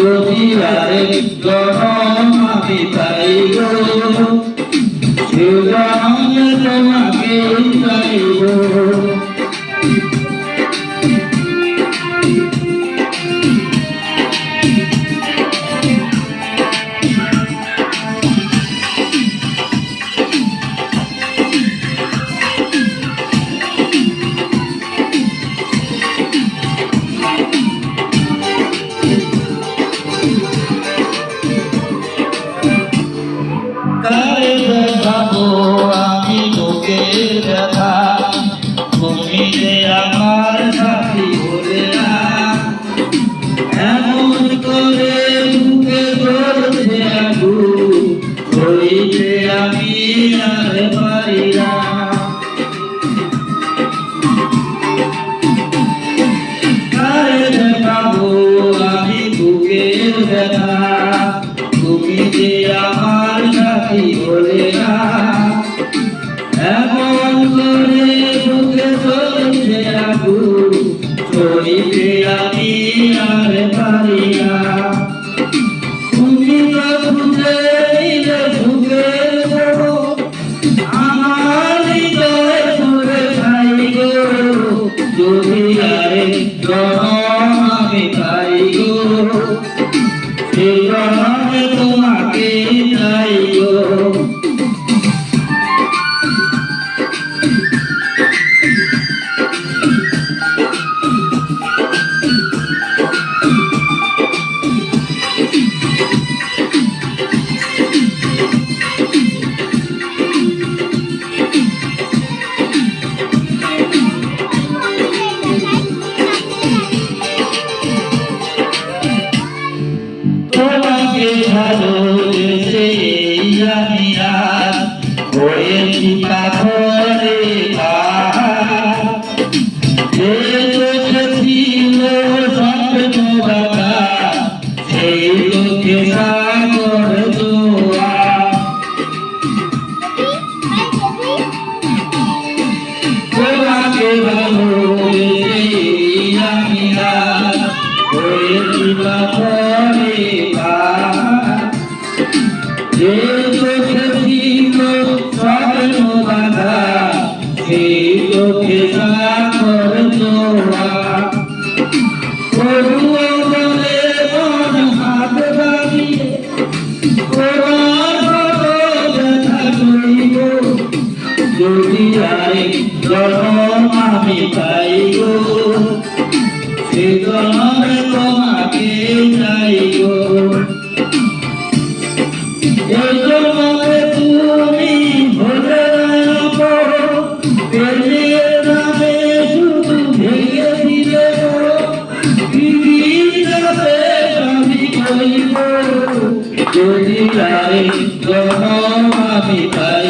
যদি আরেক জনম আমি পাই গো সে জনমে তোমাকে চাইব। কারে দেখাবো আমি বুকের ব্যথা, তুমি যে আমার সাথী হলে না। এমন করে বুকে ধরছে আগুন, সইতে আমি আর পারি না। কারে দেখাবো আমি বুকের ব্যথা, তুমি যে আমার সাথী হলে না। এমন করে বুকে চলছে আগুন, সইতে আমি আর পারি না। তুমি তো বুঝে নিলে বুকের বড়, আমার হৃদয় পুরে খাই গো। যদি আরেক জনম আমি পাই গো সে জনমে তোমাকে চাই গো। তোমাকে ভালোবেসে আমি আজ হয়েছি পাথরে পাহাড়। যে চোখে ছিল স্বপ্ন বাঁধা, সেই চোখে সাগর জোয়ার। তোমাকে ভালোবেসে আমি আজ হয়েছি পাথরে পাহাড়। যে চোখে ছিল স্বপ্ন বাঁধা, সেই চোখে সাগর জোয়ার। তবুও বলে মন হাত বাড়িয়ে তোমার ব্যথা করিব। যদি আরেক জনম আমি পাই গো সে জনমে তোমাকে চাই গো। এই জন্মে তুমি ভুলে না পেলিয়ে নামে শুধু ভেঙে দিলে পৃথিবীতে আমি কইব। যদি আরেক জনম আমি পাই